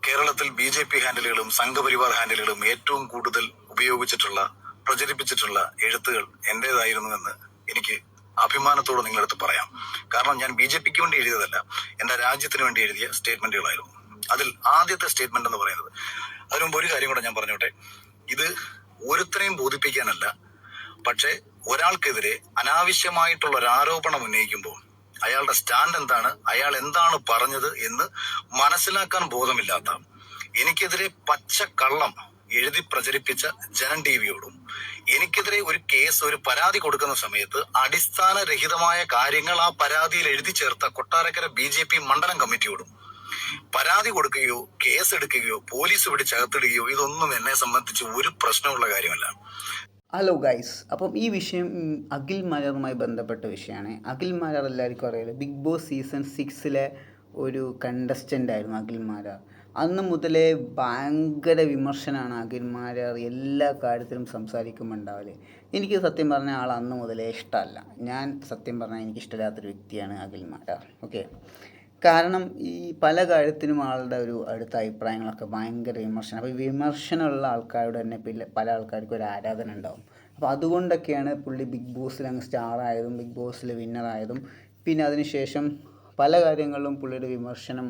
കേരളത്തിൽ BJP ഹാൻഡിലുകളും സംഘപരിവാർ ഹാൻഡിലുകളും ഏറ്റവും കൂടുതൽ ഉപയോഗിച്ചിട്ടുള്ള പ്രചരിപ്പിച്ചിട്ടുള്ള എഴുത്തുകൾ എന്റേതായിരുന്നുവെന്ന് എനിക്ക് അഭിമാനത്തോടെ നിങ്ങളടുത്ത് പറയാം. കാരണം ഞാൻ BJPക്ക് വേണ്ടി എഴുതിയതല്ല, എന്റെ രാജ്യത്തിന് വേണ്ടി എഴുതിയ സ്റ്റേറ്റ്മെന്റുകളായിരുന്നു. അതിൽ ആദ്യത്തെ സ്റ്റേറ്റ്മെന്റ് എന്ന് പറയുന്നത്, അതിനു മുമ്പ് ഒരു കാര്യം കൂടെ ഞാൻ പറഞ്ഞോട്ടെ. ഇത് ഒരുത്തരെയും ബോധിപ്പിക്കാനല്ല, പക്ഷെ ഒരാൾക്കെതിരെ അനാവശ്യമായിട്ടുള്ള ഒരു ആരോപണം ഉന്നയിക്കുമ്പോൾ അയാളുടെ സ്റ്റാൻഡ് എന്താണ്, അയാൾ എന്താണ് പറഞ്ഞത് എന്ന് മനസ്സിലാക്കാൻ ബോധമില്ലാത്ത, എനിക്കെതിരെ പച്ചക്കള്ളം എഴുതി പ്രചരിപ്പിച്ച ജനം ടിവിയോടും എനിക്കെതിരെ ഒരു കേസ്, ഒരു പരാതി കൊടുക്കുന്ന സമയത്ത് അടിസ്ഥാനരഹിതമായ കാര്യങ്ങൾ ആ പരാതിയിൽ എഴുതി ചേർത്ത കൊട്ടാരക്കര BJP മണ്ഡലം കമ്മിറ്റിയോടും പരാതി കൊടുക്കുകയോ കേസ് എടുക്കുകയോ പോലീസ് പിടിച്ചകത്തിടുകയോ ഇതൊന്നും എന്നെ സംബന്ധിച്ച് ഒരു പ്രശ്നമുള്ള കാര്യമല്ല. ഹലോ ഗൈസ്, അപ്പം ഈ വിഷയം അഖിൽ മാരാറുമായി ബന്ധപ്പെട്ട വിഷയമാണ്. അഖിൽ മാരാർ എല്ലാവർക്കും അറിയാലോ, ബിഗ് ബോസ് സീസൺ 6 ഒരു കണ്ടസ്റ്റൻ്റ് ആയിരുന്നു അഖിൽ മാരാർ. അന്ന് മുതലേ ഭയങ്കര വിമർശനമാണ് അഖിൽ മാരാർ എല്ലാ കാര്യത്തിലും സംസാരിക്കുമ്പോൾ ഉണ്ടാവല്. എനിക്ക് സത്യം പറഞ്ഞാൽ ആൾ അന്ന് മുതലേ ഇഷ്ടമല്ല. ഞാൻ സത്യം പറഞ്ഞാൽ എനിക്കിഷ്ടമില്ലാത്തൊരു വ്യക്തിയാണ് അഖിൽ മാരാർ. ഓക്കെ, കാരണം ഈ പല കാര്യത്തിനും ആളുടെ ഒരു അടുത്ത അഭിപ്രായങ്ങളൊക്കെ ഭയങ്കര വിമർശനം. അപ്പോൾ ഈ വിമർശനമുള്ള ആൾക്കാരോട് തന്നെ പല ആൾക്കാർക്കും ഒരു ആരാധന ഉണ്ടാവും. അപ്പോൾ അതുകൊണ്ടൊക്കെയാണ് പുള്ളി ബിഗ് ബോസിൽ അങ്ങ് സ്റ്റാറായതും ബിഗ് ബോസിൽ വിന്നറായതും. പിന്നെ അതിനുശേഷം പല കാര്യങ്ങളിലും പുള്ളിയുടെ വിമർശനം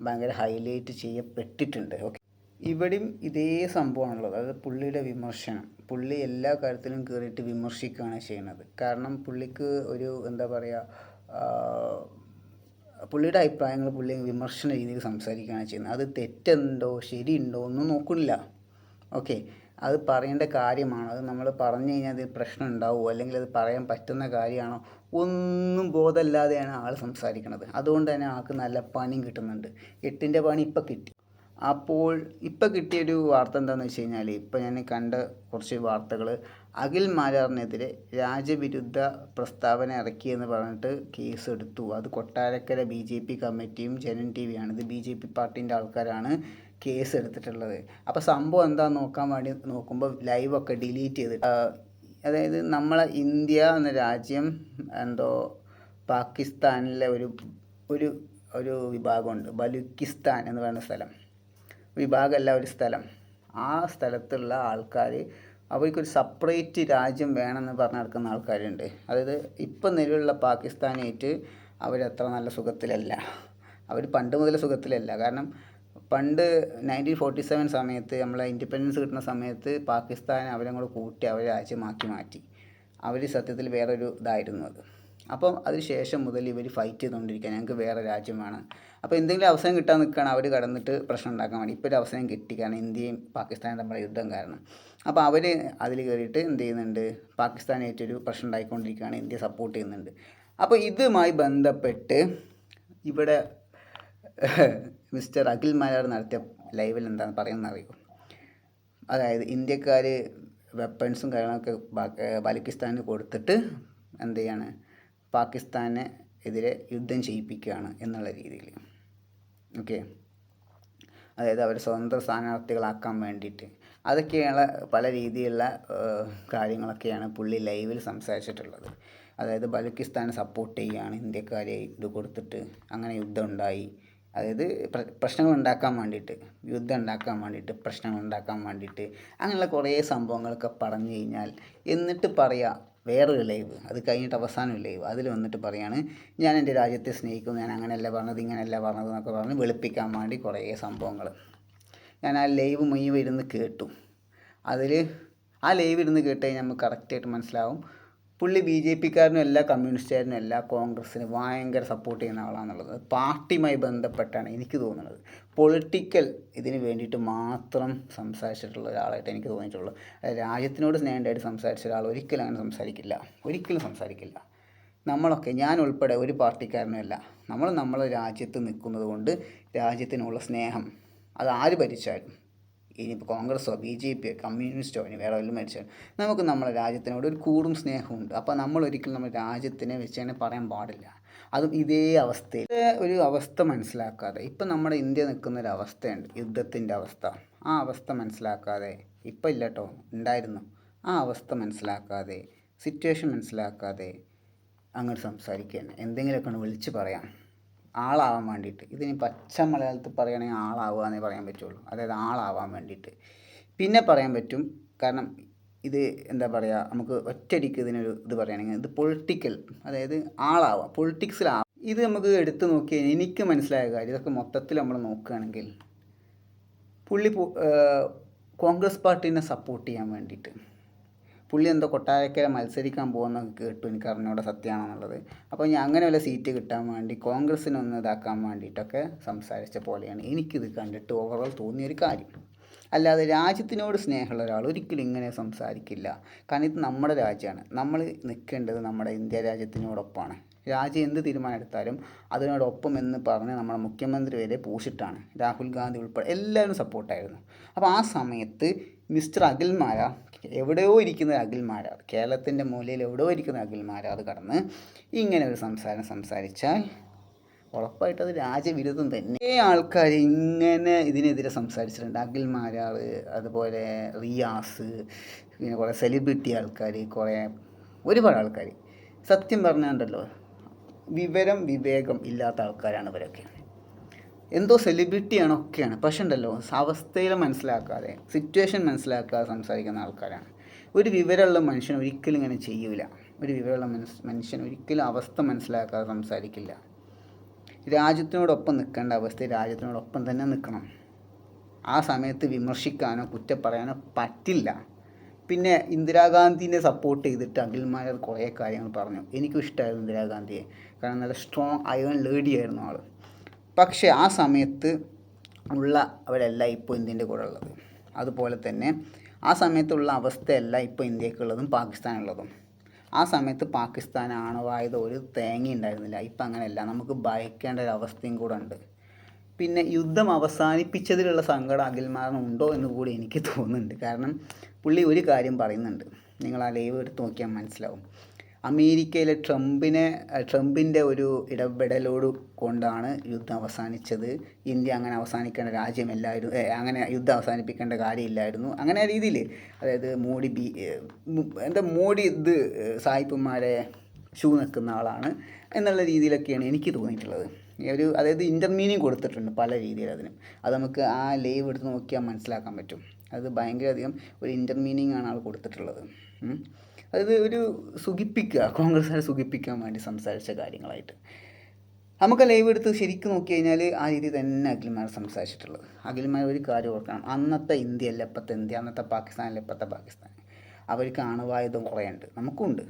ഭയങ്കര ഹൈലൈറ്റ് ചെയ്യപ്പെട്ടിട്ടുണ്ട്. ഓക്കെ, ഇവിടെയും ഇതേ സംഭവമാണുള്ളത്. അതായത് പുള്ളിയുടെ വിമർശനം, പുള്ളി എല്ലാ കാര്യത്തിലും കയറിയിട്ട് വിമർശിക്കുകയാണ് ചെയ്യുന്നത്. കാരണം പുള്ളിക്ക് ഒരു എന്താ പറയുക, പുള്ളിയുടെ അഭിപ്രായങ്ങൾ പുള്ളി വിമർശന രീതിയിൽ സംസാരിക്കുകയാണ് ചെയ്യുന്നത്. അത് തെറ്റുണ്ടോ ശരിയുണ്ടോ ഒന്നും നോക്കുന്നില്ല. ഓക്കെ, അത് പറയേണ്ട കാര്യമാണോ, അത് നമ്മൾ പറഞ്ഞു കഴിഞ്ഞാൽ അത് പ്രശ്നം ഉണ്ടാവുമോ, അല്ലെങ്കിൽ അത് പറയാൻ പറ്റുന്ന കാര്യമാണോ, ഒന്നും ബോധമില്ലാതെയാണ് ആൾ സംസാരിക്കുന്നത്. അതുകൊണ്ട് തന്നെ ആൾക്ക് നല്ല പണിയും കിട്ടുന്നുണ്ട്. 8ൻ്റെ പണി ഇപ്പം കിട്ടി. അപ്പോൾ ഇപ്പം കിട്ടിയൊരു വാർത്ത എന്താണെന്ന് വെച്ച് കഴിഞ്ഞാൽ, ഇപ്പം ഞാൻ കണ്ട കുറച്ച് വാർത്തകൾ, അഖിൽ മാരാറിനെതിരെ രാജ്യവിരുദ്ധ പ്രസ്താവന ഇറക്കിയെന്ന് പറഞ്ഞിട്ട് കേസ് എടുത്തു. അത് കൊട്ടാരക്കര BJP കമ്മിറ്റിയും ജനം TVയാണ്, ഇത് BJP പാർട്ടീൻ്റെ ആൾക്കാരാണ് കേസ് എടുത്തിട്ടുള്ളത്. അപ്പോൾ സംഭവം എന്താണെന്ന് നോക്കാൻ വേണ്ടി നോക്കുമ്പോൾ ലൈവൊക്കെ ഡിലീറ്റ് ചെയ്തിട്ട്, അതായത് നമ്മളെ ഇന്ത്യ എന്ന രാജ്യം എന്തോ പാകിസ്ഥാനിലെ ഒരു ഒരു ഒരു വിഭാഗമുണ്ട്, ബലൂക്കിസ്ഥാൻ എന്ന് പറയുന്ന സ്ഥലം, വിഭാഗമല്ല ഒരു സ്ഥലം. ആ സ്ഥലത്തുള്ള ആൾക്കാർ അവർക്കൊരു സെപ്പറേറ്റ് രാജ്യം വേണമെന്ന് പറഞ്ഞ് നടക്കുന്ന ആൾക്കാരുണ്ട്. അതായത് ഇപ്പം നിലവിലുള്ള പാകിസ്ഥാനായിട്ട് അവരത്ര നല്ല സുഖത്തിലല്ല. അവർ പണ്ട് മുതൽ സുഖത്തിലല്ല. കാരണം പണ്ട് 1947 സമയത്ത് നമ്മളെ ഇൻഡിപെൻഡൻസ് കിട്ടുന്ന സമയത്ത് പാകിസ്ഥാൻ അവരങ്ങോട്ട് കൂട്ടി അവർ രാജ്യമാക്കി മാറ്റി. അവർ സത്യത്തിൽ വേറൊരു ഇതായിരുന്നു അത്. അപ്പം അതിന് ശേഷം മുതൽ ഇവർ ഫൈറ്റ് ചെയ്തുകൊണ്ടിരിക്കുക, ഞങ്ങൾക്ക് വേറെ രാജ്യം വേണം. അപ്പോൾ എന്തെങ്കിലും അവസരം കിട്ടാൻ നിൽക്കുകയാണ് അവർ കടന്നിട്ട് പ്രശ്നം ഉണ്ടാക്കാൻ വേണ്ടി. ഇപ്പോൾ ഒരു അവസരം കിട്ടി, കാരണം ഇന്ത്യയും പാകിസ്ഥാനും തമ്മിലുള്ള യുദ്ധം കാരണം. അപ്പോൾ അവർ അതിൽ കയറിയിട്ട് എന്ത് ചെയ്യുന്നുണ്ട്, പാകിസ്ഥാനായിട്ടൊരു പ്രശ്നം ഉണ്ടായിക്കൊണ്ടിരിക്കുകയാണ്, ഇന്ത്യ സപ്പോർട്ട് ചെയ്യുന്നുണ്ട്. അപ്പോൾ ഇതുമായി ബന്ധപ്പെട്ട് ഇവിടെ മിസ്റ്റർ അഖിൽ മാരാർ നടത്തിയ ലൈവിൽ എന്താണ് പറയുന്നത് അറിയുമോ? അതായത് ഇന്ത്യക്കാർ വെപ്പൺസും കാര്യങ്ങളൊക്കെ ബലൂക്കിസ്ഥാനിന് കൊടുത്തിട്ട് എന്ത് ചെയ്യാണ്, പാകിസ്ഥാനെ എതിരെ യുദ്ധം ചെയ്യിപ്പിക്കുകയാണ് എന്നുള്ള രീതിയിൽ. ഓക്കെ, അതായത് അവർ സ്വതന്ത്ര സ്ഥാനാർത്ഥികളാക്കാൻ വേണ്ടിയിട്ട്, അതൊക്കെയുള്ള പല രീതിയിലുള്ള കാര്യങ്ങളൊക്കെയാണ് പുള്ളി ലൈവിൽ സംസാരിച്ചിട്ടുള്ളത്. അതായത് ബലൂക്കിസ്ഥാനെ സപ്പോർട്ട് ചെയ്യുകയാണ്, ഇന്ത്യക്കാരെ ഇത് കൊടുത്തിട്ട് അങ്ങനെ യുദ്ധം ഉണ്ടായി, അതായത് പ്രശ്നങ്ങൾ ഉണ്ടാക്കാൻ വേണ്ടിയിട്ട്, യുദ്ധം ഉണ്ടാക്കാൻ വേണ്ടിയിട്ട്, പ്രശ്നങ്ങൾ ഉണ്ടാക്കാൻ വേണ്ടിയിട്ട്, അങ്ങനെയുള്ള കുറേ സംഭവങ്ങളൊക്കെ പറഞ്ഞു കഴിഞ്ഞാൽ, എന്നിട്ട് പറയുക വേറൊരു ലൈവ്, അത് കഴിഞ്ഞിട്ട് അവസാനം ലൈവ്, അതിൽ വന്നിട്ട് പറയാണ് ഞാൻ എൻ്റെ രാജ്യത്തെ സ്നേഹിക്കുന്നു, ഞാൻ അങ്ങനെയല്ല പറഞ്ഞത് ഇങ്ങനെയല്ല പറഞ്ഞത് എന്നൊക്കെ പറഞ്ഞ് വെളുപ്പിക്കാൻ വേണ്ടി കുറേ സംഭവങ്ങൾ. ഞാൻ ആ ലൈവ് മുഴുവൻ ഇരുന്ന് കേട്ടു. അതിൽ ആ ലൈവ് ഇരുന്ന് കേട്ട് കഴിഞ്ഞാൽ നമുക്ക് കറക്റ്റായിട്ട് മനസ്സിലാവും പുള്ളി BJPക്കാരനും അല്ല, കമ്മ്യൂണിസ്റ്റുകാരനും അല്ല, കോൺഗ്രസ്സിന് ഭയങ്കര സപ്പോർട്ട് ചെയ്യുന്ന ആളാണെന്നുള്ളത്. പാർട്ടിയുമായി ബന്ധപ്പെട്ടാണ് എനിക്ക് തോന്നുന്നത്. പൊളിറ്റിക്കൽ ഇതിന് വേണ്ടിയിട്ട് മാത്രം സംസാരിച്ചിട്ടുള്ള ഒരാളായിട്ട് എനിക്ക് തോന്നിയിട്ടുള്ളൂ. രാജ്യത്തിനോട് സ്നേഹമായിട്ട് സംസാരിച്ച ഒരാൾ ഒരിക്കലും അങ്ങനെ സംസാരിക്കില്ല, ഒരിക്കലും സംസാരിക്കില്ല. നമ്മളൊക്കെ, ഞാൻ ഉൾപ്പെടെ ഒരു പാർട്ടിക്കാരനുമല്ല. നമ്മൾ നമ്മളെ രാജ്യത്ത് നിൽക്കുന്നത് കൊണ്ട് രാജ്യത്തിനുള്ള സ്നേഹം, അത് ആര് ഭരിച്ചാലും, ഇനിയിപ്പോൾ കോൺഗ്രസ്സോ BJPയോ കമ്മ്യൂണിസ്റ്റോ ഇനി വേറെ വല്ലതും ഭരിച്ചാലും, നമുക്ക് നമ്മളെ രാജ്യത്തിനോട് ഒരു കൂടും സ്നേഹമുണ്ട്. അപ്പോൾ നമ്മൾ ഒരിക്കലും നമ്മുടെ രാജ്യത്തിനെ വെച്ച് തന്നെ പറയാൻ പാടില്ല. അതും ഇതേ അവസ്ഥയിൽ ഒരു അവസ്ഥ മനസ്സിലാക്കാതെ, ഇപ്പം നമ്മുടെ ഇന്ത്യ നിൽക്കുന്ന ഒരു അവസ്ഥയുണ്ട്, യുദ്ധത്തിൻ്റെ അവസ്ഥ. ആ അവസ്ഥ മനസ്സിലാക്കാതെ, ഇപ്പം ഇല്ല കേട്ടോ, ഉണ്ടായിരുന്നു, ആ അവസ്ഥ മനസ്സിലാക്കാതെ, സിറ്റുവേഷൻ മനസ്സിലാക്കാതെ അങ്ങോട്ട് സംസാരിക്കുകയാണ്. എന്തെങ്കിലുമൊക്കെ ഒന്ന് വിളിച്ച് പറയാം. ആളാവാൻ വേണ്ടിയിട്ട്. ഇതിന് പച്ച മലയാളത്തിൽ പറയുകയാണെങ്കിൽ ആളാവുക എന്നേ പറയാൻ പറ്റുള്ളൂ. അതായത് ആളാവാൻ വേണ്ടിയിട്ട്. പിന്നെ പറയാൻ പറ്റും, കാരണം ഇത് എന്താ പറയുക, നമുക്ക് ഒറ്റയടിക്ക് ഇതിനൊരു ഇത് പറയുകയാണെങ്കിൽ ഇത് പൊളിറ്റിക്കൽ, അതായത് ആളാവുക, പൊളിറ്റിക്സിലാവുക. ഇത് നമുക്ക് എടുത്തു നോക്കിയാൽ എനിക്ക് മനസ്സിലായ കാര്യം, ഇതൊക്കെ മൊത്തത്തിൽ നമ്മൾ നോക്കുകയാണെങ്കിൽ പുള്ളി കോൺഗ്രസ് പാർട്ടീനെ സപ്പോർട്ട് ചെയ്യാൻ വേണ്ടിയിട്ട്, പുള്ളി എന്തോ കൊട്ടാരക്കര മത്സരിക്കാൻ പോകുന്നതൊക്കെ കേട്ടു, എനിക്ക് അറിഞ്ഞൂടെ സത്യമാണെന്നുള്ളത്. അപ്പോൾ ഞാൻ അങ്ങനെ വല്ല സീറ്റ് കിട്ടാൻ വേണ്ടി കോൺഗ്രസ്സിനൊന്ന് ഇതാക്കാൻ വേണ്ടിയിട്ടൊക്കെ സംസാരിച്ച പോലെയാണ് എനിക്കിത് കണ്ടിട്ട് ഓവറോൾ തോന്നിയൊരു കാര്യം. അല്ലാതെ രാജ്യത്തിനോട് സ്നേഹമുള്ള ഒരാൾ ഒരിക്കലും ഇങ്ങനെ സംസാരിക്കില്ല. കാരണം ഇത് നമ്മുടെ രാജ്യമാണ്, നമ്മൾ നിൽക്കേണ്ടത് നമ്മുടെ ഇന്ത്യ രാജ്യത്തിനോടൊപ്പമാണ്. രാജ്യം എന്ത് തീരുമാനം എടുത്താലും അതിനോടൊപ്പം എന്ന് പറഞ്ഞ് നമ്മുടെ മുഖ്യമന്ത്രി വരെ പൂശിട്ടാണ്. രാഹുൽ ഗാന്ധി ഉൾപ്പെടെ എല്ലാവരും സപ്പോർട്ടായിരുന്നു. അപ്പോൾ ആ സമയത്ത് മിസ്റ്റർ അഖിൽ മാരാർ, എവിടെയോ ഇരിക്കുന്ന അഖിൽ മാരാർ, കേരളത്തിൻ്റെ മൂലയിൽ എവിടെയോ ഇരിക്കുന്ന അഖിൽ മാരാർ കടന്ന് ഇങ്ങനെ ഒരു സംസാരിച്ചാൽ ഉറപ്പായിട്ട് അത് രാജ്യവിരുദ്ധം തന്നെ. ആൾക്കാർ ഇങ്ങനെ ഇതിനെതിരെ സംസാരിച്ചിട്ടുണ്ട്. അഖിൽ മാരാർ, അതുപോലെ റിയാസ്, പിന്നെ കുറേ സെലിബ്രിറ്റി ആൾക്കാർ, ഒരുപാട് ആൾക്കാർ. സത്യം പറഞ്ഞാണ്ടല്ലോ, വിവേകം ഇല്ലാത്ത ആൾക്കാരാണ് ഇവരൊക്കെ. എന്തോ സെലിബ്രിറ്റിയാണ് ഒക്കെയാണ്, പക്ഷെ ഉണ്ടല്ലോ അവസ്ഥയിൽ മനസ്സിലാക്കാതെ, സിറ്റുവേഷൻ മനസ്സിലാക്കാതെ സംസാരിക്കുന്ന ആൾക്കാരാണ്. ഒരു വിവരമുള്ള മനുഷ്യൻ ഒരിക്കലും ഇങ്ങനെ ചെയ്യൂല. ഒരു വിവരമുള്ള മനുഷ്യൻ ഒരിക്കലും അവസ്ഥ മനസ്സിലാക്കാതെ സംസാരിക്കില്ല. രാജ്യത്തിനോടൊപ്പം നിൽക്കേണ്ട അവസ്ഥയിൽ രാജ്യത്തിനോടൊപ്പം തന്നെ നിൽക്കണം. ആ സമയത്ത് വിമർശിക്കാനോ കുറ്റം പറയാനോ പറ്റില്ല. പിന്നെ ഇന്ദിരാഗാന്ധിനെ സപ്പോർട്ട് ചെയ്തിട്ട് അഖിൽ മാരാർ കുറേ കാര്യങ്ങൾ പറഞ്ഞു. എനിക്കും ഇഷ്ടമായിരുന്നു ഇന്ദിരാഗാന്ധിയെ, കാരണം നല്ല സ്ട്രോങ് അയൺ ലേഡി ആയിരുന്നു ആൾ. പക്ഷേ ആ സമയത്ത് അവരല്ല ഇപ്പോൾ ഇന്ത്യൻ്റെ കൂടെ ഉള്ളത്. അതുപോലെ തന്നെ ആ സമയത്തുള്ള അവസ്ഥയല്ല ഇപ്പോൾ ഇന്ത്യക്കുള്ളതും പാകിസ്ഥാനുള്ളതും. ആ സമയത്ത് പാകിസ്ഥാൻ ആണവായുധം ഒരു തേങ്ങ ഉണ്ടായിരുന്നില്ല. ഇപ്പം അങ്ങനെയല്ല, നമുക്ക് ഭയക്കേണ്ട ഒരു അവസ്ഥയും കൂടെ ഉണ്ട്. പിന്നെ യുദ്ധം അവസാനിപ്പിച്ചതിലുള്ള സങ്കടം അഖിൽമാറിനുണ്ടോ എന്ന് കൂടി എനിക്ക് തോന്നുന്നുണ്ട്. കാരണം പുള്ളി ഒരു കാര്യം പറയുന്നുണ്ട്, നിങ്ങൾ ആ ലൈവ് എടുത്ത് നോക്കിയാൽ മനസ്സിലാവും. അമേരിക്കയിലെ ട്രംപിൻ്റെ ഒരു ഇടപെടലോട് കൊണ്ടാണ് യുദ്ധം അവസാനിച്ചത്. ഇന്ത്യ അങ്ങനെ അവസാനിക്കേണ്ട രാജ്യമല്ലായിരുന്നു, അങ്ങനെ യുദ്ധം അവസാനിപ്പിക്കേണ്ട കാര്യമില്ലായിരുന്നു, അങ്ങനെ രീതിയിൽ. അതായത് മോഡി സായിപ്പന്മാരെ ഷൂ നിൽക്കുന്ന ആളാണ് എന്നുള്ള രീതിയിലൊക്കെയാണ് എനിക്ക് തോന്നിയിട്ടുള്ളത്. അതായത് ഇൻ്റർമീനിങ് കൊടുത്തിട്ടുണ്ട് പല രീതിയിൽ അതിന്. അത് നമുക്ക് ആ ലൈവ് എടുത്ത് നോക്കിയാൽ മനസ്സിലാക്കാൻ പറ്റും. അത് ഭയങ്കരധികം ഒരു ഇൻ്റർമീനിങ് ആണ് ആൾ കൊടുത്തിട്ടുള്ളത്. അതായത് ഒരു കോൺഗ്രസ്സുകാരെ സുഖിപ്പിക്കാൻ വേണ്ടി സംസാരിച്ച കാര്യങ്ങളായിട്ട്. നമുക്ക് ലൈവ് എടുത്ത് ശരിക്കും നോക്കി കഴിഞ്ഞാൽ ആ രീതി തന്നെ അഖിൽമാർ സംസാരിച്ചിട്ടുള്ളത്. അഖിൽമാർ ഒരു കാര്യം ഓർക്കണം, അന്നത്തെ ഇന്ത്യ അല്ല ഇപ്പോഴത്തെ ഇന്ത്യ, അന്നത്തെ പാകിസ്ഥാനല്ല ഇപ്പോഴത്തെ പാകിസ്ഥാൻ. അവർക്ക് ആണവായുധം കുറേ ഉണ്ട്, നമുക്കുണ്ട്.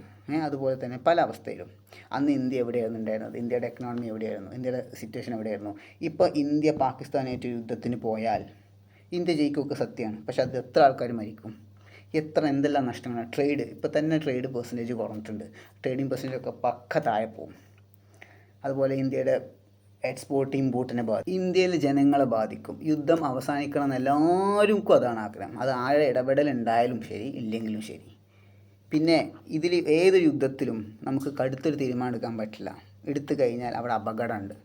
അതുപോലെ തന്നെ പല അവസ്ഥയിലും അന്ന് ഇന്ത്യ എവിടെയായിരുന്നു ഉണ്ടായിരുന്നത്, ഇന്ത്യയുടെ എക്കണോമി എവിടെയായിരുന്നു, ഇന്ത്യയുടെ സിറ്റുവേഷൻ എവിടെയായിരുന്നു. ഇപ്പോൾ ഇന്ത്യ പാകിസ്ഥാനായിട്ട് യുദ്ധത്തിന് പോയാൽ ഇന്ത്യ ജയിക്കുകയൊക്കെ സത്യമാണ്. പക്ഷെ അത് എത്ര ആൾക്കാർ മരിക്കും, എന്തെല്ലാം നഷ്ടങ്ങളാണ്. ഇപ്പോൾ തന്നെ ട്രേഡ് പെർസെൻറ്റേജ് കുറഞ്ഞിട്ടുണ്ട്, ട്രേഡിങ് പെർസെൻറ്റേജ് ഒക്കെ പക്ക താഴെ പോകും. അതുപോലെ ഇന്ത്യയുടെ എക്സ്പോർട്ട് ഇമ്പോർട്ടിനെ ബാധിക്കും, ഇന്ത്യയിലെ ജനങ്ങളെ ബാധിക്കും. യുദ്ധം അവസാനിക്കണം എന്ന് എല്ലാവർക്കും അതാണ് ആഗ്രഹം. അത് ആരുടെ ഇടപെടലുണ്ടായാലും ശരി, ഇല്ലെങ്കിലും ശരി. പിന്നെ ഇതിൽ ഏതൊരു യുദ്ധത്തിലും നമുക്ക് കടുത്തൊരു തീരുമാനം എടുക്കാൻ പറ്റില്ല. എടുത്തു കഴിഞ്ഞാൽ അവിടെ അപകടമുണ്ട്.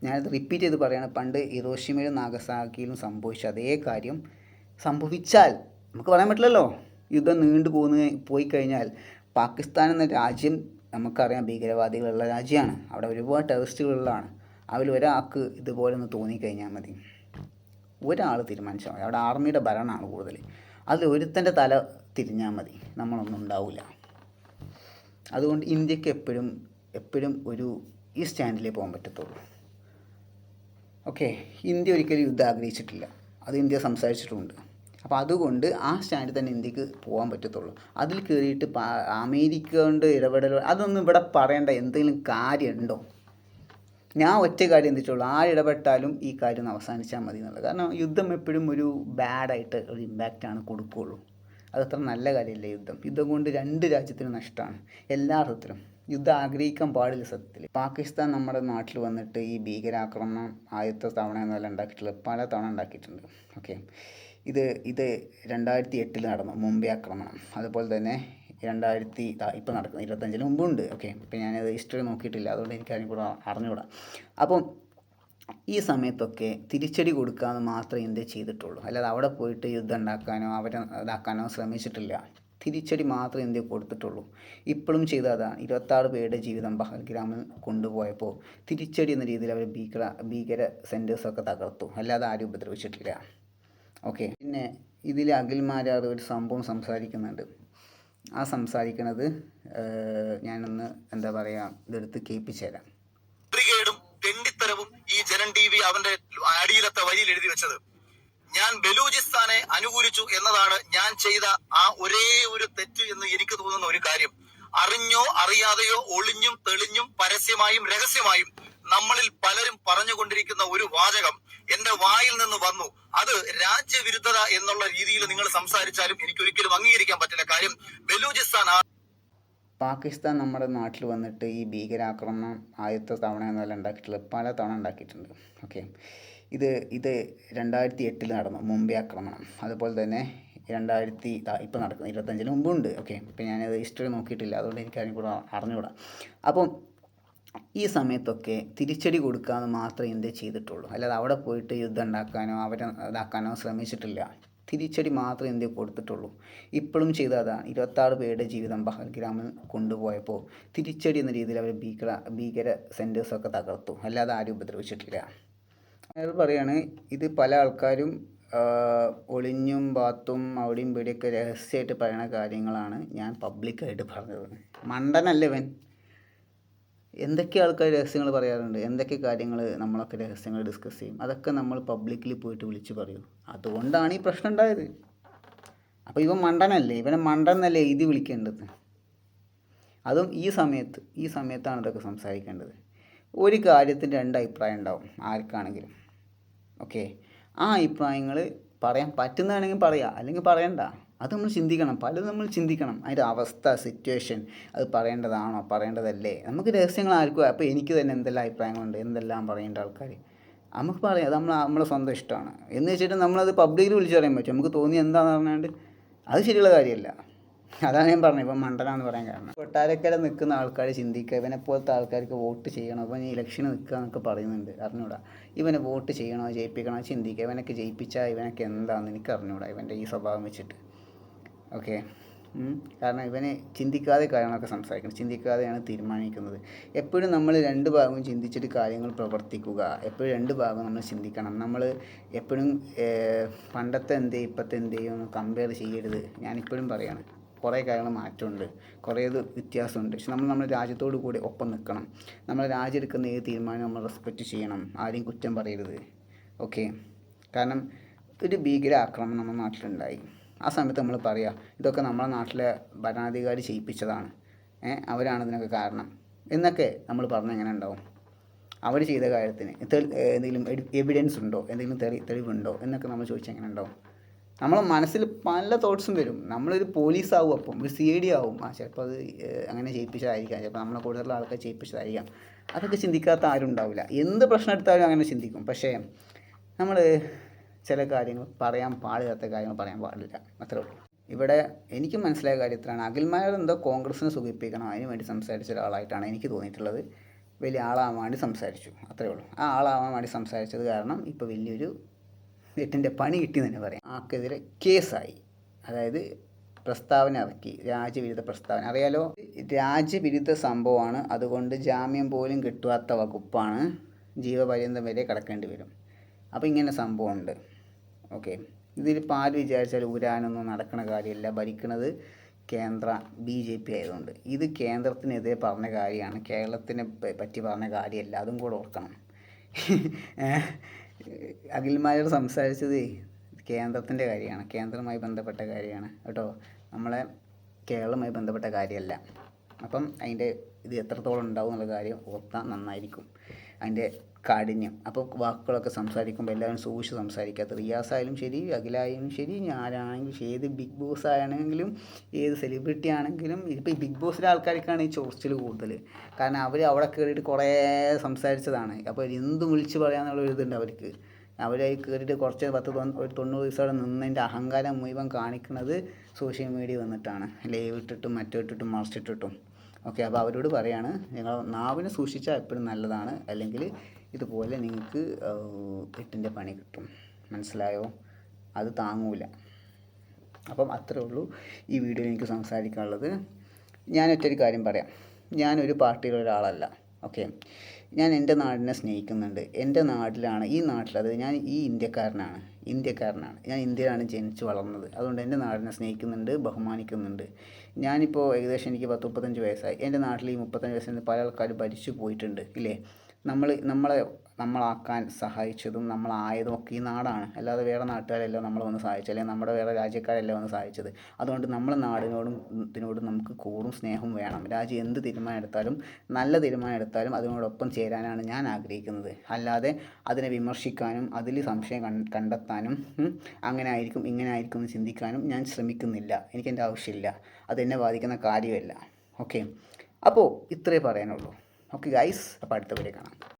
ഞാനത് റിപ്പീറ്റ് ചെയ്ത് പറയുകയാണ്, പണ്ട് ഹിരോഷിമയിലും നാഗസാക്കിയിലും സംഭവിച്ച അതേ കാര്യം സംഭവിച്ചാൽ നമുക്ക് പറയാൻ പറ്റില്ലല്ലോ. യുദ്ധം പോയി കഴിഞ്ഞാൽ പാകിസ്ഥാൻ എന്ന രാജ്യം നമുക്കറിയാം ഭീകരവാദികളുള്ള രാജ്യമാണ്. അവിടെ ഒരുപാട് ടെററിസ്റ്റുകളുള്ളതാണ്. അതിൽ ഒരാൾക്ക് ഇതുപോലെ ഒന്ന് തോന്നിക്കഴിഞ്ഞാൽ മതി, ഒരാൾ തീരുമാനിച്ചാൽ മതി. അവിടെ ആർമിയുടെ ഭരണമാണ് കൂടുതൽ. അതിൽ ഒരുത്തൻ്റെ തല തിരിഞ്ഞാൽ മതി, നമ്മളൊന്നും ഉണ്ടാവില്ല. അതുകൊണ്ട് ഇന്ത്യക്ക് എപ്പോഴും ഈ സ്റ്റാൻഡിലേ പോകാൻ പറ്റത്തുള്ളൂ. ഓക്കെ, ഇന്ത്യ ഒരിക്കലും യുദ്ധം ആഗ്രഹിച്ചിട്ടില്ല, അത് ഇന്ത്യ സംസാരിച്ചിട്ടുമുണ്ട്. അപ്പോൾ അതുകൊണ്ട് ആ സ്റ്റാൻഡിൽ തന്നെ ഇന്ത്യക്ക് പോകാൻ പറ്റത്തുള്ളൂ. അതിൽ കയറിയിട്ട് അമേരിക്ക കൊണ്ട് ഇടപെടൽ അതൊന്നും ഇവിടെ പറയേണ്ട എന്തെങ്കിലും കാര്യമുണ്ടോ? ഞാൻ ഒറ്റ കാര്യം എന്തിട്ടുള്ളൂ, ഇടപെട്ടാലും ഈ കാര്യം ഒന്ന് അവസാനിച്ചാൽ മതി എന്നുള്ളത്. കാരണം യുദ്ധം എപ്പോഴും ഒരു ബാഡായിട്ട് ഒരു ഇമ്പാക്റ്റാണ് കൊടുക്കുകയുള്ളൂ. അതത്ര നല്ല കാര്യമില്ല യുദ്ധം കൊണ്ട് രണ്ട് രാജ്യത്തിനും നഷ്ടമാണ് എല്ലാ അർത്ഥത്തിലും. യുദ്ധം ആഗ്രഹിക്കാൻ പാടില്ല സത്യത്തിൽ. പാകിസ്ഥാൻ നമ്മുടെ നാട്ടിൽ വന്നിട്ട് ഈ ഭീകരാക്രമണം ആദ്യത്തെ തവണ എന്നല്ല ഉണ്ടാക്കിയിട്ടുള്ളത്, പല തവണ ഉണ്ടാക്കിയിട്ടുണ്ട്. ഓക്കെ, ഇത് 2008 നടന്നു മുംബൈ ആക്രമണം. അതുപോലെ തന്നെ ഇപ്പോൾ നടക്കുന്ന 25 മുമ്പുണ്ട്. ഓക്കെ, ഇപ്പം ഞാനത് ഹിസ്റ്ററി നോക്കിയിട്ടില്ല, അതുകൊണ്ട് എനിക്ക് അതിനെ കൂടെ അറിഞ്ഞുകൂടാ. അപ്പം ഈ സമയത്തൊക്കെ തിരിച്ചടി കൊടുക്കാമെന്ന് മാത്രമേ ഇന്ത്യ ചെയ്തിട്ടുള്ളൂ. അല്ലാതെ അവിടെ പോയിട്ട് യുദ്ധം ഉണ്ടാക്കാനോ അവരെ ഇതാക്കാനോ ശ്രമിച്ചിട്ടില്ല. തിരിച്ചടി മാത്രമേ ഇന്ത്യ കൊടുത്തിട്ടുള്ളൂ. ഇപ്പോഴും ചെയ്തതാണ്. 26 പേരുടെ ജീവിതം പഹൽഗ്രാമിൽ കൊണ്ടുപോയപ്പോൾ തിരിച്ചടി എന്ന രീതിയിൽ അവർ ഭീകര സെൻറ്റേഴ്സൊക്കെ തകർത്തു. അല്ലാതെ ആരും ഉപദ്രവിച്ചിട്ടില്ല. ഓക്കെ. പിന്നെ ഇതിൽ അഖിൽമാരാർ ഒരു സംഭവം സംസാരിക്കുന്നുണ്ട്. ആ സംസാരിക്കണത് ഞാനൊന്ന് എന്താ പറയുക, ഇതെടുത്ത് കേൾപ്പിച്ചു തരാം. തെണ്ടിത്തരവും ഈ ജനൻ ടി വി അവന്റെ അടിയിലത്തെ വരിയിൽ എഴുതി വെച്ചത്, ഞാൻ ബലൂചിസ്ഥാനെ അനുകൂലിച്ചു എന്നതാണ് ഞാൻ ചെയ്ത ആ ഒരേ ഒരു തെറ്റ് എന്ന് എനിക്ക് തോന്നുന്ന ഒരു കാര്യം. അറിഞ്ഞോ അറിയാതെയോ ഒളിഞ്ഞും തെളിഞ്ഞും പരസ്യമായും രഹസ്യമായും നമ്മളിൽ പലരും പറഞ്ഞുകൊണ്ടിരിക്കുന്ന ഒരു വാചകം എന്റെ വായിൽ നിന്ന് വന്നു. അത് രാജ്യവിരുദ്ധത എന്നുള്ള രീതിയിൽ നിങ്ങൾ സംസാരിച്ചാലും എനിക്കൊരിക്കലും അംഗീകരിക്കാൻ പറ്റില്ല. കാര്യം ബലൂചിസ്ഥാൻ പാകിസ്ഥാൻ നമ്മുടെ നാട്ടിൽ വന്നിട്ട് ഈ ഭീകരാക്രമണം ആദ്യത്തെ തവണ എന്നല്ല ഉണ്ടാക്കിയിട്ടുള്ളത്, പല തവണ ഉണ്ടാക്കിയിട്ടുണ്ട്. ഓക്കെ. ഇത് 2008 നടന്നു മുംബൈ ആക്രമണം. അതുപോലെ തന്നെ ഇപ്പോൾ നടക്കുന്നത് 25 മുമ്പുണ്ട്. ഓക്കെ. ഇപ്പം ഞാനത് ഹിസ്റ്ററി നോക്കിയിട്ടില്ല, അതുകൊണ്ട് എനിക്ക് അതിനെ കൂടെ അറിഞ്ഞുകൂടാ. അപ്പം ഈ സമയത്തൊക്കെ തിരിച്ചടി കൊടുക്കാമെന്ന് മാത്രമേ ഇന്ത്യ ചെയ്തിട്ടുള്ളൂ. അല്ലാതെ അവിടെ പോയിട്ട് യുദ്ധം ഉണ്ടാക്കാനോ അവരെ ഇതാക്കാനോ ശ്രമിച്ചിട്ടില്ല. തിരിച്ചടി മാത്രമേ ഇന്ത്യ കൊടുത്തിട്ടുള്ളൂ. ഇപ്പോഴും ചെയ്തതാണ്. 26 പേരുടെ ജീവിതം പഹൽഗ്രാമിൽ കൊണ്ടുപോയപ്പോൾ തിരിച്ചടി എന്ന രീതിയിൽ അവർ ഭീകര സെൻറ്റേഴ്സൊക്കെ തകർത്തു. അല്ലാതെ ആരും ഉപദ്രവിച്ചിട്ടില്ല. അയാൾ പറയാണ്, ഇത് പല ആൾക്കാരും ഒളിഞ്ഞും ബാത്തും അവിടെയും ഇവിടെയൊക്കെ രഹസ്യമായിട്ട് പറയുന്ന കാര്യങ്ങളാണ് ഞാൻ പബ്ലിക്കായിട്ട് പറഞ്ഞത്. മണ്ടനല്ലേ ഇവൻ? എന്തൊക്കെ ആൾക്കാർ രഹസ്യങ്ങൾ പറയാറുണ്ട്, എന്തൊക്കെ കാര്യങ്ങൾ നമ്മളൊക്കെ രഹസ്യങ്ങൾ ഡിസ്കസ് ചെയ്യും, അതൊക്കെ നമ്മൾ പബ്ലിക്കിൽ പോയിട്ട് വിളിച്ച് പറയും. അതുകൊണ്ടാണ് ഈ പ്രശ്നം ഉണ്ടായത്. അപ്പോൾ ഇവൻ മണ്ടനല്ലേ? ഇവനെ മണ്ടൻ എന്നല്ലേ എഴുതി വിളിക്കേണ്ടത്? അതും ഈ സമയത്താണ് ഇതൊക്കെ സംസാരിക്കേണ്ടത്. ഒരു കാര്യത്തിന് 2 അഭിപ്രായം ഉണ്ടാവും ആർക്കാണെങ്കിലും. ഓക്കെ. ആ അഭിപ്രായങ്ങൾ പറയാൻ പറ്റുന്നതാണെങ്കിൽ പറയാം, അല്ലെങ്കിൽ പറയണ്ട. അത് നമ്മൾ ചിന്തിക്കണം. പലതും നമ്മൾ ചിന്തിക്കണം. അതിൻ്റെ അവസ്ഥ, സിറ്റുവേഷൻ, അത് പറയേണ്ടതാണോ പറയേണ്ടതല്ലേ? നമുക്ക് രഹസ്യങ്ങൾ ആർക്കും, അപ്പോൾ എനിക്ക് തന്നെ എന്തെല്ലാം അഭിപ്രായങ്ങളുണ്ട്, എന്തെല്ലാം പറയേണ്ട ആൾക്കാർ, നമുക്ക് പറയാം. അത് നമ്മളെ സ്വന്തം ഇഷ്ടമാണ് എന്ന് വെച്ചിട്ട് നമ്മളത് പബ്ലിക്കിൽ വിളിച്ച് പറയാൻ പറ്റും. നമുക്ക് തോന്നി എന്താണെന്ന് പറഞ്ഞാണ്ട് അത് ശരിയുള്ള കാര്യമല്ല. അതാണ് ഞാൻ പറഞ്ഞത് ഇപ്പം മണ്ടനാന്ന് പറയാൻ കാരണം. കൊട്ടാരക്കര നിൽക്കുന്ന ആൾക്കാർ ചിന്തിക്കുക, ഇവനെ പോലത്തെ ആൾക്കാർക്ക് വോട്ട് ചെയ്യണോ, ഇവൻ ഈ ഇലക്ഷന് നിൽക്കുക എന്നൊക്കെ പറയുന്നുണ്ട്. അറിഞ്ഞൂടാ. ഇവനെ വോട്ട് ചെയ്യണോ ജയിപ്പിക്കണോ ചിന്തിക്കുക. ഇവനൊക്കെ ജയിപ്പിച്ചാൽ ഇവനൊക്കെ എന്താണെന്ന് എനിക്ക് അറിഞ്ഞൂടാ, ഇവൻ്റെ ഈ സ്വഭാവം വെച്ചിട്ട്. ഓക്കെ. കാരണം ഇവന് ചിന്തിക്കാതെ കാര്യങ്ങളൊക്കെ സംസാരിക്കണം. ചിന്തിക്കാതെയാണ് തീരുമാനിക്കുന്നത്. എപ്പോഴും നമ്മൾ 2 ഭാഗവും ചിന്തിച്ചിട്ട് കാര്യങ്ങൾ പ്രവർത്തിക്കുക. എപ്പോഴും 2 ഭാഗം നമ്മൾ ചിന്തിക്കണം. നമ്മൾ എപ്പോഴും പണ്ടത്തെ എന്തെയും ഇപ്പോഴത്തെ എന്തെയും കമ്പയർ ചെയ്യരുത്. ഞാനിപ്പോഴും പറയാണ്, കുറേ കാര്യങ്ങൾ മാറ്റമുണ്ട്, കുറേത് വ്യത്യാസമുണ്ട്. പക്ഷെ നമ്മൾ രാജ്യത്തോടു കൂടി ഒപ്പം നിൽക്കണം. നമ്മൾ രാജ്യം എടുക്കുന്ന ഏത് തീരുമാനം നമ്മൾ റെസ്പെക്റ്റ് ചെയ്യണം. ആരെയും കുറ്റം പറയരുത്. ഓക്കെ. കാരണം ഒരു ഭീകര ആക്രമണം നമ്മുടെ നാട്ടിലുണ്ടായി. ആ സമയത്ത് നമ്മൾ പറയുക, ഇതൊക്കെ നമ്മുടെ നാട്ടിലെ ഭരണാധികാരി ചെയ്യിപ്പിച്ചതാണ്, അവരാണ് ഇതിനൊക്കെ കാരണം എന്നൊക്കെ നമ്മൾ പറഞ്ഞാൽ എങ്ങനെ ഉണ്ടാവും? അവർ ചെയ്ത കാര്യത്തിന് എന്തെങ്കിലും എവിഡൻസ് ഉണ്ടോ, എന്തെങ്കിലും തെളിവുണ്ടോ എന്നൊക്കെ നമ്മൾ ചോദിച്ചാൽ എങ്ങനെ ഉണ്ടാവും? നമ്മളെ മനസ്സിൽ പല തോട്ട്സും വരും. നമ്മളൊരു പോലീസാവും, അപ്പം ഒരു CID ആവും. ചിലപ്പോൾ അത് അങ്ങനെ ചെയ്യിപ്പിച്ചതായിരിക്കാം, ചിലപ്പോൾ നമ്മളെ കൂടുതലുള്ള ആൾക്കാർ ചെയ്യിപ്പിച്ചതായിരിക്കാം. അതൊക്കെ ചിന്തിക്കാത്ത ആരും ഉണ്ടാവില്ല. എന്ത് പ്രശ്നം എടുത്താലും അങ്ങനെ ചിന്തിക്കും. പക്ഷേ നമ്മൾ ചില കാര്യങ്ങൾ പറയാൻ പാടില്ലാത്ത കാര്യങ്ങൾ പറയാൻ പാടില്ല, അത്രേ ഉള്ളൂ. ഇവിടെ എനിക്ക് മനസ്സിലായ കാര്യത്തിലാണ് അഖിൽമാർ എന്തോ കോൺഗ്രസ്സിനെ സുഖിപ്പിക്കണം അതിന് വേണ്ടി സംസാരിച്ച ഒരാളായിട്ടാണ് എനിക്ക് തോന്നിയിട്ടുള്ളത്. വലിയ ആളാവാൻ വേണ്ടി സംസാരിച്ചു, അത്രേ ഉള്ളൂ. ആ ആളാവാൻ വേണ്ടി സംസാരിച്ചത് കാരണം ഇപ്പോൾ വലിയൊരു എട്ടിൻ്റെ പണി കിട്ടി തന്നെ പറയാം. ആർക്കെതിരെ കേസായി. അതായത് പ്രസ്താവന ഇറക്കി, രാജ്യവിരുദ്ധ പ്രസ്താവന. അറിയാലോ, രാജ്യവിരുദ്ധ സംഭവമാണ്. അതുകൊണ്ട് ജാമ്യം പോലും കിട്ടാത്ത വകുപ്പാണ്. ജീവപര്യന്തം വരെ കിടക്കേണ്ടി വരും. അപ്പോൾ ഇങ്ങനെ സംഭവമുണ്ട്. ഓക്കെ. ഇതിലിപ്പോൾ ആര് വിചാരിച്ചാൽ ഊരാനൊന്നും നടക്കുന്ന കാര്യമില്ല. ഭരിക്കുന്നത് കേന്ദ്ര BJP ആയതുകൊണ്ട്. ഇത് കേന്ദ്രത്തിനെതിരെ പറഞ്ഞ കാര്യമാണ്, കേരളത്തിനെ പറ്റി പറഞ്ഞ കാര്യമല്ല. അതും കൂടെ ഓർക്കണം. അഖിൽമാരോട് സംസാരിച്ചത് കേന്ദ്രത്തിൻ്റെ കാര്യമാണ്, കേന്ദ്രവുമായി ബന്ധപ്പെട്ട കാര്യമാണ് കേട്ടോ, നമ്മളെ കേരളവുമായി ബന്ധപ്പെട്ട കാര്യമല്ല. അപ്പം അതിൻ്റെ ഇത് എത്രത്തോളം ഉണ്ടാവും എന്നുള്ള കാര്യം ഓർത്താൽ നന്നായിരിക്കും, അതിൻ്റെ കാഠിന്യം. അപ്പോൾ വാക്കുകളൊക്കെ സംസാരിക്കുമ്പോൾ എല്ലാവരും സൂക്ഷിച്ച് സംസാരിക്കാത്ത, റിയാസായാലും ശരി, അഖിലായാലും ശരി, ഞാനാണെങ്കിലും ശരി, ഏത് ബിഗ് ബോസ് ആണെങ്കിലും ഏത് സെലിബ്രിറ്റി ആണെങ്കിലും. ഇപ്പോൾ ഈ ബിഗ് ബോസിലെ ആൾക്കാർക്കാണ് ഈ ചൊറിച്ചിൽ കൂടുതൽ. കാരണം അവർ അവിടെ കയറിയിട്ട് കുറേ സംസാരിച്ചതാണ്. അപ്പോൾ എന്തും വിളിച്ച് പറയാമെന്നുള്ള ഇതുണ്ട് അവർക്ക്. അവരായി കയറിയിട്ട് കുറച്ച് 90 ദിവസം അവിടെ നിന്നതിൻ്റെ അഹങ്കാരം മുഴുവൻ കാണിക്കുന്നത് സോഷ്യൽ മീഡിയ വന്നിട്ടാണ്. ലൈവ് ഇട്ടിട്ടും മറ്റിട്ടിട്ടും മറിച്ചിട്ടിട്ടും. ഓക്കെ. അപ്പോൾ അവരോട് പറയാണ്, നിങ്ങൾ നാവിനെ സൂക്ഷിച്ചാൽ എപ്പോഴും നല്ലതാണ്, അല്ലെങ്കിൽ ഇതുപോലെ നിങ്ങൾക്ക് എട്ടിൻ്റെ പണി കിട്ടും. മനസ്സിലായോ? അത് താങ്ങൂല. അപ്പം അത്രേ ഉള്ളൂ ഈ വീഡിയോയിൽ എനിക്ക് സംസാരിക്കാനുള്ളത്. ഞാനൊറ്റൊരു കാര്യം പറയാം, ഞാനൊരു പാർട്ടിയിലെ ഒരാളല്ല. ഓക്കെ, ഞാൻ എൻ്റെ നാടിനെ സ്നേഹിക്കുന്നുണ്ട്. എൻ്റെ നാട്ടിലാണ്, ഈ നാട്ടിൽ, അതായത് ഞാൻ ഈ ഇന്ത്യക്കാരനാണ്. ഞാൻ ഇന്ത്യയിലാണ് ജനിച്ച് വളർന്നത്. അതുകൊണ്ട് എൻ്റെ നാടിനെ സ്നേഹിക്കുന്നുണ്ട്, ബഹുമാനിക്കുന്നുണ്ട്. ഞാനിപ്പോൾ ഏകദേശം എനിക്ക് 30-35 വയസ്സായി. എൻ്റെ നാട്ടിൽ ഈ 35 വയസ്സിൽ പല ആൾക്കാർ ഭരിച്ചു പോയിട്ടുണ്ട് ഇല്ലേ. നമ്മളാക്കാൻ സഹായിച്ചതും നമ്മളായതും ഒക്കെ ഈ നാടാണ്. അല്ലാതെ വേറെ നാട്ടുകാരല്ല നമ്മളെ വന്ന് സഹായിച്ചത്, അല്ലെങ്കിൽ നമ്മുടെ വേറെ രാജ്യക്കാരല്ല വന്ന് സഹായിച്ചത്. അതുകൊണ്ട് നമ്മളെ നാടിനോടും ഇതിനോടും നമുക്ക് കൂടും സ്നേഹം വേണം. രാജ്യം എന്ത് തീരുമാനം എടുത്താലും, നല്ല തീരുമാനം എടുത്താലും അതിനോടൊപ്പം ചേരാനാണ് ഞാൻ ആഗ്രഹിക്കുന്നത്. അല്ലാതെ അതിനെ വിമർശിക്കാനും അതിൽ സംശയം കണ്ടെത്താനും അങ്ങനെ ആയിരിക്കും ഇങ്ങനെ ആയിരിക്കും എന്ന് ചിന്തിക്കാനും ഞാൻ ശ്രമിക്കുന്നില്ല. എനിക്കെൻ്റെ ആവശ്യമില്ല, അതെന്നെ ബാധിക്കുന്ന കാര്യമല്ല. ഓക്കെ, അപ്പോൾ ഇത്രേ പറയാനുള്ളൂ. ഓക്കെ ഗൈസ്, അപ്പോൾ അടുത്ത വീഡിയോ കാണാം.